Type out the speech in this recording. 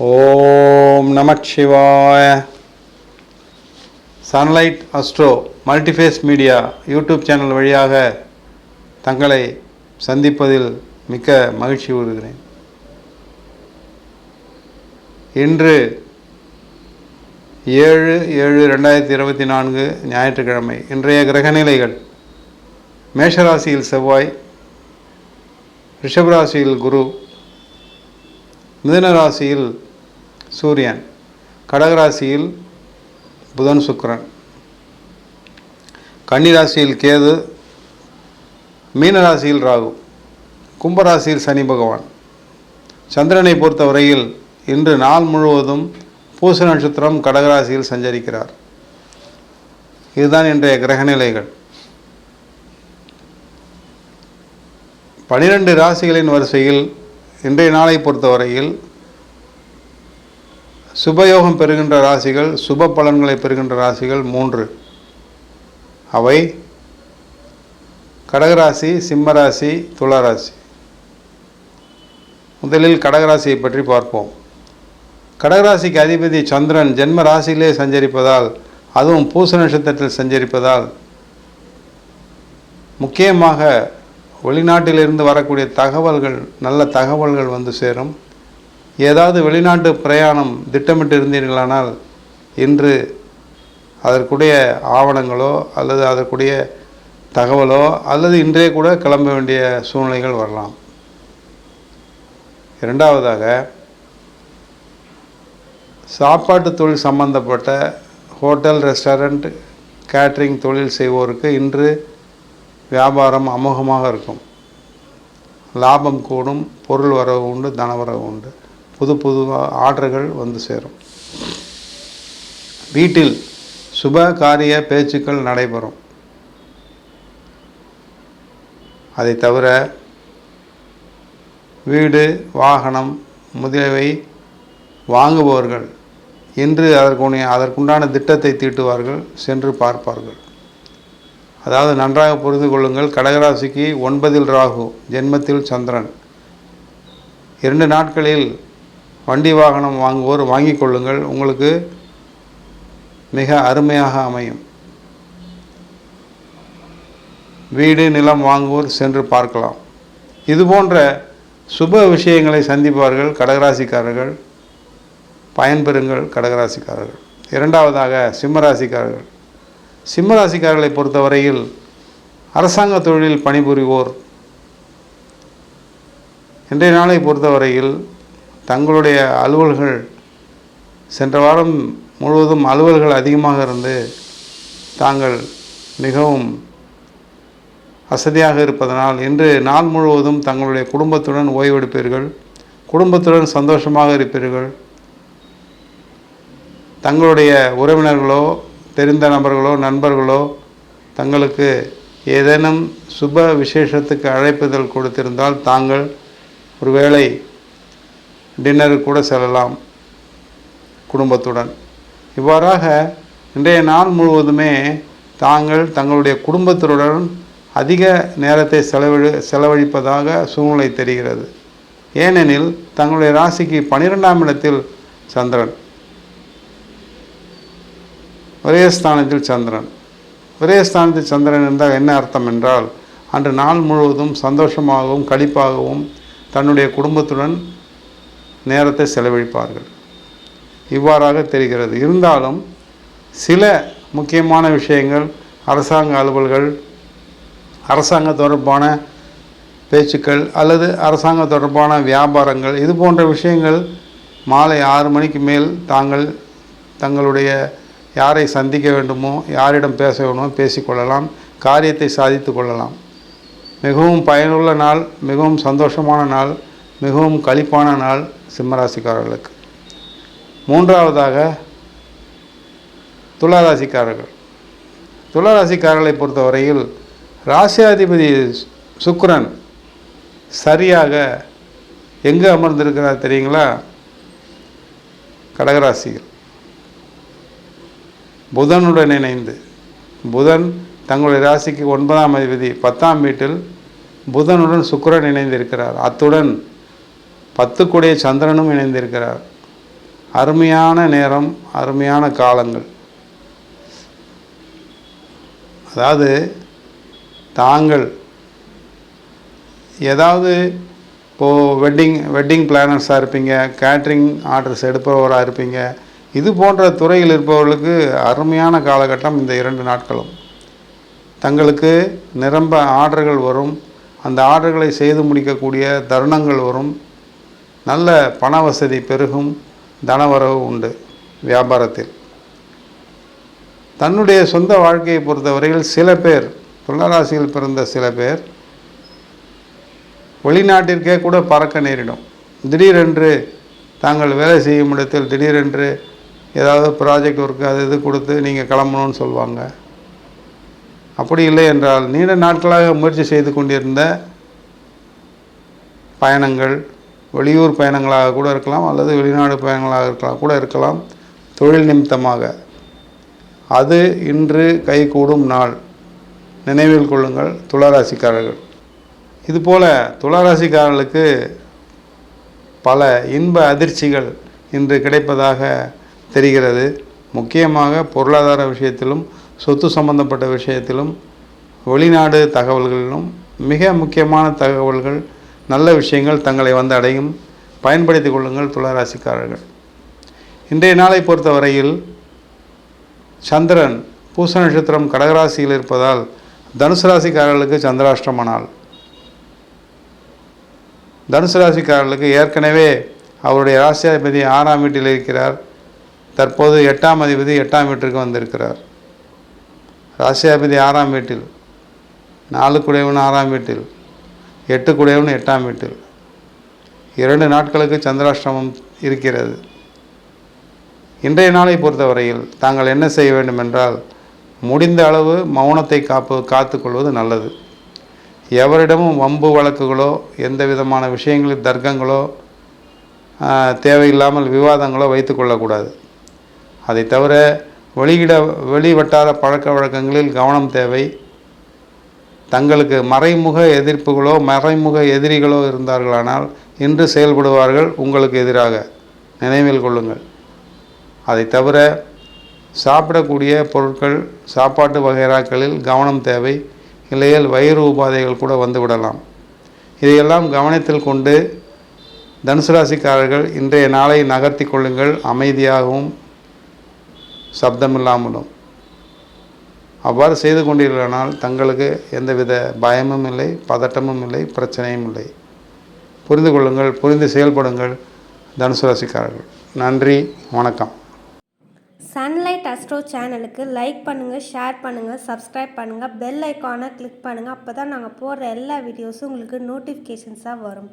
ஓம் நமச்சிவாய. Sunlight Astro Multiphase Media YouTube channel வழியாக தங்களை சந்திப்பதில் மிக்க மகிழ்ச்சி கொள்கிறேன். இன்று 7/7/2024 ஞாயிற்றுக்கிழமை. இன்றைய கிரகநிலைகள்: மேஷராசியில் செவ்வாய், ரிஷபராசியில் குரு, மிதுன ராசியில் சூரியன், கடகராசியில் புதன் சுக்கிரன், கன்னிராசியில் கேது, மீனராசியில் ராகு, கும்பராசியில் சனி பகவான். சந்திரனை பொறுத்தவரையில் இன்று நாள் முழுவதும் பூச நட்சத்திரம் கடகராசியில் சஞ்சரிக்கிறார். இதுதான் இன்றைய கிரகநிலைகள். 12 ராசிகளின் வரிசையில் இன்றைய நாளை பொறுத்தவரையில் சுபயோகம் பெறுகின்ற ராசிகள், சுப பலன்களை பெறுகின்ற ராசிகள் 3. அவை கடகராசி, சிம்மராசி, துளாராசி. முதலில் கடகராசியை பற்றி பார்ப்போம். கடகராசிக்கு அதிபதி சந்திரன் ஜென்ம ராசியிலே சஞ்சரிப்பதால், அதுவும் பூச நட்சத்திரத்தில் சஞ்சரிப்பதால், முக்கியமாக வெளிநாட்டிலிருந்து வரக்கூடிய தகவல்கள், நல்ல தகவல்கள் வந்து சேரும். ஏதாவது வெளிநாட்டு பிரயாணம் திட்டமிட்டு இருந்தீர்களானால் இன்று அதற்குடைய ஆவணங்களோ அல்லது அதற்குடைய தகவலோ அல்லது இன்றே கூட கிளம்ப வேண்டிய சூழ்நிலைகள் வரலாம். இரண்டாவதாக, சாப்பாட்டு தொழில் சம்பந்தப்பட்ட ஹோட்டல், ரெஸ்டாரண்ட், கேட்ரிங் தொழில் செய்வோருக்கு இன்று வியாபாரம் அமோகமாக இருக்கும். லாபம் கூடும், பொருள் வரவு உண்டு, தனவரவு உண்டு. புது புது ஆர்டர்கள் வந்து சேரும். வீட்டில் சுப காரிய பேச்சுக்கள் நடைபெறும். அதை தவிர வீடு, வாகனம் முதலியவை வாங்குபவர்கள் இன்று அதற்குண்டான திட்டத்தை தீட்டுவார்கள், சென்று பார்ப்பார்கள். அதாவது நன்றாக புரிந்து கொள்ளுங்கள். கடகராசிக்கு 9இல் ராகு, ஜென்மத்தில் சந்திரன். 2 நாட்களில் வண்டி வாகனம் வாங்குவோர் வாங்கிக் கொள்ளுங்கள், உங்களுக்கு மிக அருமையாக அமையும். வீடு, நிலம் வாங்குவோர் சென்று பார்க்கலாம். இதுபோன்ற சுப விஷயங்களை சந்திப்பார்கள் கடகராசிக்காரர்கள். பயன்பெறுங்கள் கடகராசிக்காரர்கள். இரண்டாவதாக, சிம்மராசிக்காரர்கள். சிம்மராசிக்காரர்களை பொறுத்தவரையில் அரசாங்க தொழிலில் பணிபுரிவோர் இன்றைய நாளை பொறுத்தவரையில் தங்களுடைய அலுவல்கள், சென்ற வாரம் முழுவதும் அலுவல்கள் அதிகமாக இருந்து தாங்கள் மிகவும் வசதியாக இருப்பதனால் இன்று நாள் முழுவதும் தங்களுடைய குடும்பத்துடன் ஓய்வெடுப்பீர்கள், குடும்பத்துடன் சந்தோஷமாக இருப்பீர்கள். தங்களுடைய உறவினர்களோ, தெரிந்த நபர்களோ, நண்பர்களோ தங்களுக்கு ஏதேனும் சுப விசேஷத்துக்கு அழைப்புதல் கொடுத்திருந்தால் தாங்கள் ஒருவேளை டின்னருக்கு கூட செல்லலாம் குடும்பத்துடன். இவ்வாறாக இன்றைய நாள் முழுவதுமே தாங்கள் தங்களுடைய குடும்பத்தினருடன் அதிக நேரத்தை செலவழிப்பதாக சூழ்நிலை தெரிகிறது. ஏனெனில் தங்களுடைய ராசிக்கு 12ஆம் இடத்தில் சந்திரன், ஒரே ஸ்தானத்தில் சந்திரன். ஒரே ஸ்தானத்தில் சந்திரன் என்றால் என்ன அர்த்தம் என்றால், அன்று நாள் முழுவதும் சந்தோஷமாகவும் களிப்பாகவும் தன்னுடைய குடும்பத்துடன் நேரத்தை செலவழிப்பார்கள். இவ்வாறாக தெரிகிறது. இருந்தாலும் சில முக்கியமான விஷயங்கள், அரசாங்க அலுவல்கள், அரசாங்க தொடர்பான பேச்சுக்கள் அல்லது அரசாங்க தொடர்பான வியாபாரங்கள், இது போன்ற விஷயங்கள் மாலை 6 மணிக்கு மேல் தங்களுடைய யாரை சந்திக்க வேண்டுமோ, யாரிடம் பேச வேண்டுமோ பேசிக்கொள்ளலாம், காரியத்தை சாதித்து கொள்ளலாம். மிகவும் பயனுள்ள நாள், மிகவும் சந்தோஷமான நாள், மிகவும் களிப்பான நாள் சிம்மராசிக்காரர்களுக்கு. மூன்றாவதாக, துளாராசிக்காரர்கள். துளாராசிக்காரர்களை பொறுத்தவரையில் ராசியாதிபதி சுக்கிரன் சரியாக எங்கே அமர்ந்திருக்கிறார் தெரியுங்களா? கடகராசியில் புதனுடன் இணைந்து. புதன் தங்களுடைய ராசிக்கு 9ஆம் அதிபதி, 10ஆம் வீட்டில் புதனுடன் சுக்கிரன் இணைந்திருக்கிறார். அத்துடன் 10 கூடிய சந்திரனும் இணைந்திருக்கிறார். அருமையான நேரம், அருமையான காலங்கள். அதாவது தாங்கள் ஏதாவது இப்போது வெட்டிங் பிளானர்ஸாக இருப்பீங்க, கேட்ரிங் ஆர்டர்ஸ் எடுப்பவராக இருப்பீங்க, இது போன்ற துறையில் இருப்பவர்களுக்கு அருமையான காலகட்டம் இந்த 2 நாட்களும். தங்களுக்கு நிரம்ப ஆர்டர்கள் வரும், அந்த ஆர்டர்களை செய்து முடிக்கக்கூடிய தருணங்கள் வரும், நல்ல பண வசதி பெருகும், தனவரவு உண்டு வியாபாரத்தில். தன்னுடைய சொந்த வாழ்க்கையை பொறுத்தவரையில் சில பேர், துளாராசியில் பிறந்த சில பேர் வெளிநாட்டிற்கே கூட பறக்க நேரிடும். திடீரென்று தாங்கள் வேலை செய்யும் இடத்தில் திடீரென்று ஏதாவது ப்ராஜெக்ட் ஒர்க்கு அது இது கொடுத்து நீங்கள் கிளம்பணும்னு சொல்லுவாங்க. அப்படி இல்லை என்றால் நீண்ட நாட்களாக முயற்சி செய்து கொண்டிருந்த பயணங்கள், வெளியூர் பயணங்களாக கூட இருக்கலாம், அல்லது வெளிநாடு பயணங்களாக கூட இருக்கலாம், தொழில் நிமித்தமாக, அது இன்று கைகூடும் நாள். நினைவில் கொள்ளுங்கள் துளாராசிக்காரர்கள். இதுபோல் துளாராசிக்காரர்களுக்கு பல இன்ப அதிர்ச்சிகள் இன்று கிடைப்பதாக தெரிகிறது. முக்கியமாக பொருளாதார விஷயத்திலும், சொத்து சம்பந்தப்பட்ட விஷயத்திலும், வெளிநாடு தகவல்களிலும் மிக முக்கியமான தகவல்கள், நல்ல விஷயங்கள் தங்களை வந்து அடையும். பயன்படுத்தி கொள்ளுங்கள் துளாராசிக்காரர்கள். இன்றைய நாளை பொறுத்தவரையில் சந்திரன் பூச நட்சத்திரம் கடகராசியில் இருப்பதால் தனுசு ராசிக்காரர்களுக்கு சந்திராஷ்டம நாள். தனுசு ராசிக்காரர்களுக்கு ஏற்கனவே அவருடைய ராசியாதிபதி 6ஆம் வீட்டில் இருக்கிறார். தற்போது 8ஆம் அதிபதி 8ஆம் வீட்டிற்கு வந்திருக்கிறார். ராசியாதிபதி 6ஆம் வீட்டில், 4 குடையவன் 6ஆம் வீட்டில், 8 குடையவன் 8ஆம் வீட்டில். 2 நாட்களுக்கு சந்திராஷ்டமம் இருக்கிறது. இன்றைய நாளை பொறுத்தவரையில் தாங்கள் என்ன செய்ய வேண்டும் என்றால், முடிந்த அளவு மௌனத்தை காத்துக்கொள்வது நல்லது. எவரிடமும் வம்பு வழக்குகளோ, எந்த விதமான விஷயங்களில் தர்க்கங்களோ, தேவையில்லாமல் விவாதங்களோ வைத்து கொள்ளக்கூடாது. அதை தவிர வெளி வட்டார பழக்க வழக்கங்களில் கவனம் தேவை. தங்களுக்கு மறைமுக எதிர்ப்புகளோ, மறைமுக எதிரிகளோ இருந்தார்களானால் இன்று செயல்படுவார்கள் உங்களுக்கு எதிராக. நினைவில் கொள்ளுங்கள். அதை தவிர சாப்பிடக்கூடிய பொருட்கள், சாப்பாட்டு வகைராக்களில் கவனம் தேவை. இல்லையேல் வயிறு உபாதைகள் கூட வந்துவிடலாம். இதையெல்லாம் கவனத்தில் கொண்டு தனுசு ராசிக்காரர்கள் இன்றைய நாளை நகர்த்தி கொள்ளுங்கள். அமைதியாகவும் சப்தமில்லாமலும். அவ்வாறு செய்து கொண்டீர்களானால் தங்களுக்கு எந்தவித பயமும் இல்லை, பதட்டமும் இல்லை, பிரச்சனையும் இல்லை. புரிந்து கொள்ளுங்கள், புரிந்து செயல்படுங்கள் தனுசு ராசிக்காரர்கள். நன்றி, வணக்கம். சன்லைட் அஸ்ட்ரோ சேனலுக்கு லைக் பண்ணுங்கள், ஷேர் பண்ணுங்கள், சப்ஸ்கிரைப் பண்ணுங்கள், பெல் ஐக்கானை கிளிக் பண்ணுங்கள். அப்போ தான் நாங்கள் போடுற எல்லா வீடியோஸும் உங்களுக்கு நோட்டிஃபிகேஷன்ஸாக வரும்.